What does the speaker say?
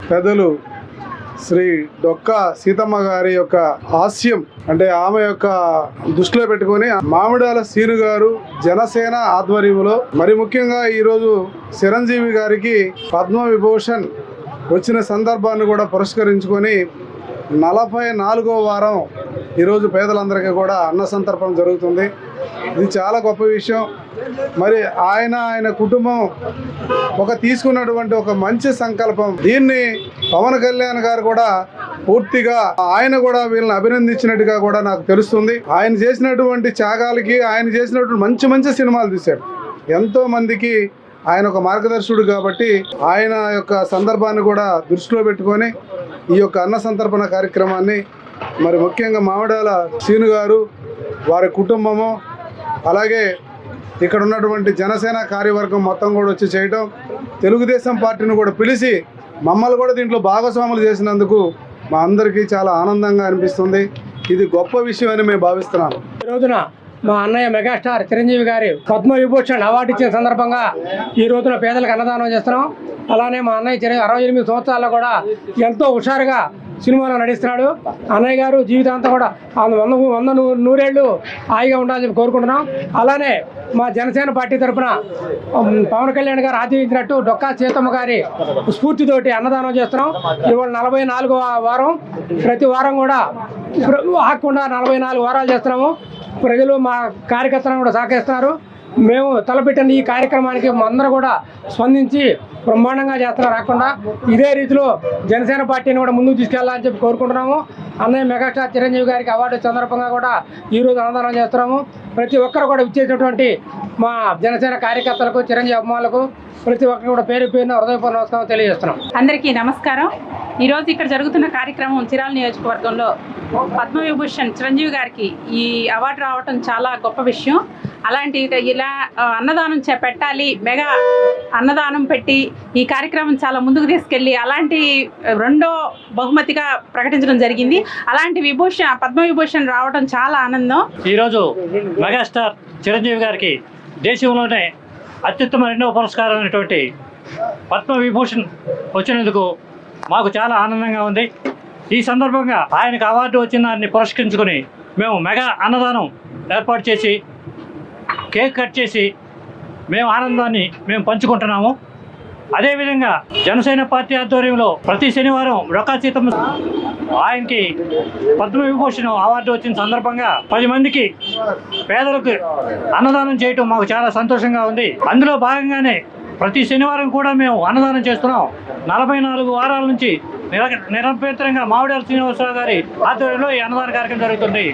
పెద్దలు శ్రీ డొక్కా సీతమ్మ గారి యొక్క హాస్యం అంటే ఆమె యొక్క దృష్టిలో పెట్టుకొని మామిడాల సీను గారు జనసేన ఆధ్వర్యంలో మరి ముఖ్యంగా ఈరోజు చిరంజీవి గారికి పద్మ విభూషణ్ వచ్చిన సందర్భాన్ని కూడా పురస్కరించుకొని 44వ వారం ఈరోజు పేదలందరికీ కూడా అన్న సంతర్పణ జరుగుతుంది. ఇది చాలా గొప్ప విషయం. మరి ఆయన కుటుంబం తీసుకున్నటువంటి ఒక మంచి సంకల్పం. దీన్ని పవన్ కళ్యాణ్ గారు కూడా పూర్తిగా ఆయన కూడా వీళ్ళని అభినందించినట్టుగా కూడా నాకు తెలుస్తుంది. ఆయన చేసినటువంటి త్యాగాలకి ఆయన చేసినటువంటి మంచి సినిమాలు తీశాడు. ఎంతో మందికి ఆయన ఒక మార్గదర్శకుడు కాబట్టి ఆయన యొక్క సందర్భాన్ని కూడా దృష్టిలో పెట్టుకొని ఈ యొక్క అన్న సంతర్పణ కార్యక్రమాన్ని మరి ముఖ్యంగా మామిడాల సీను గారు వారి కుటుంబము అలాగే ఇక్కడ ఉన్నటువంటి జనసేన కార్యవర్గం మొత్తం కూడా వచ్చి చేయటం, తెలుగుదేశం పార్టీని కూడా పిలిచి మమ్మల్ని కూడా దీంట్లో భాగస్వాములు చేసినందుకు మా అందరికీ చాలా ఆనందంగా అనిపిస్తుంది. ఇది గొప్ప విషయం అని మేము భావిస్తున్నాను. ఈ రోజున మా అన్నయ్య మెగాస్టార్ చిరంజీవి గారి పద్మ విభూషణ్ అవార్డు ఇచ్చిన సందర్భంగా ఈ రోజున పేదలకు అన్నదానం చేస్తున్నాం. అలానే మా అన్నయ్య 68 సంవత్సరాల్లో కూడా ఎంతో హుషారుగా సినిమాలో నటిస్తున్నాడు. అన్నయ్య గారు జీవితాంతం కూడా 100 హాయిగా ఉండాలని చెప్పి కోరుకుంటున్నాం. అలానే మా జనసేన పార్టీ తరఫున పవన్ కళ్యాణ్ గారు ఆశీర్వదించినట్టు డొక్కా సీతమ్మ గారి స్ఫూర్తితోటి అన్నదానం చేస్తున్నాం. ఇవాళ 44వ వారం. ప్రతి వారం కూడా ఆగకుండా 44 వారాలు చేస్తున్నాము. ప్రజలు మా కార్యకర్తలను కూడా సహకరిస్తున్నారు. మేము తలపెట్టిన ఈ కార్యక్రమానికి అందరూ కూడా స్పందించి బ్రహ్మాండంగా చేస్తున్నారు. రాకుండా ఇదే రీతిలో జనసేన పార్టీని కూడా ముందుకు తీసుకెళ్లాలని చెప్పి కోరుకుంటున్నాము. అన్నయ్య మెగాస్టార్ చిరంజీవి గారికి అవార్డు సందర్భంగా కూడా ఈరోజు అన్నదానం చేస్తున్నాము. ప్రతి ఒక్కరు కూడా ఇచ్చేటటువంటి మా జనసేన కార్యకర్తలకు చిరంజీవి అభిమానులకు ప్రతి ఒక్కరు కూడా పేరు హృదయపూర్వక నమస్కారం తెలియజేస్తున్నాం. అందరికీ నమస్కారం. ఈరోజు ఇక్కడ జరుగుతున్న కార్యక్రమం చిరాల నియోజకవర్గంలో పద్మవిభూషణ్ చిరంజీవి గారికి ఈ అవార్డు రావటం చాలా గొప్ప విషయం. అలాంటి ఇలా అన్నదానం పెట్టాలి, మెగా అన్నదానం పెట్టి ఈ కార్యక్రమం చాలా ముందుకు తీసుకెళ్ళి అలాంటి 2వ బహుమతిగా ప్రకటించడం జరిగింది. అలాంటి పద్మవిభూషణ్ రావడం చాలా ఆనందం. ఈరోజు మెగాస్టార్ చిరంజీవి గారికి దేశంలోనే అత్యుత్తమ 2వ పురస్కారం అయినటువంటి పద్మవిభూషణ్ వచ్చినందుకు మాకు చాలా ఆనందంగా ఉంది. ఈ సందర్భంగా ఆయనకు అవార్డు వచ్చిన దాన్ని పురస్కరించుకొని మేము మెగా అన్నదానం ఏర్పాటు చేసి కేక్ కట్ చేసి మేము ఆనందాన్ని పంచుకుంటున్నాము. అదేవిధంగా జనసేన పార్టీ ఆధ్వర్యంలో ప్రతి శనివారం డొక్కా సీతమ్మ ఆయనకి పద్మవిభూషణ్ అవార్డు వచ్చిన సందర్భంగా 10 మందికి పేదలకు అన్నదానం చేయటం మాకు చాలా సంతోషంగా ఉంది. అందులో భాగంగానే ప్రతి శనివారం కూడా మేము అన్నదానం చేస్తున్నాం. 44 వారాల నుంచి నిరభ్యంతరంగా మామిడాల శ్రీనివాసరావు గారి ఆధ్వర్యంలో ఈ అన్నదాన కార్యక్రమం జరుగుతుంది.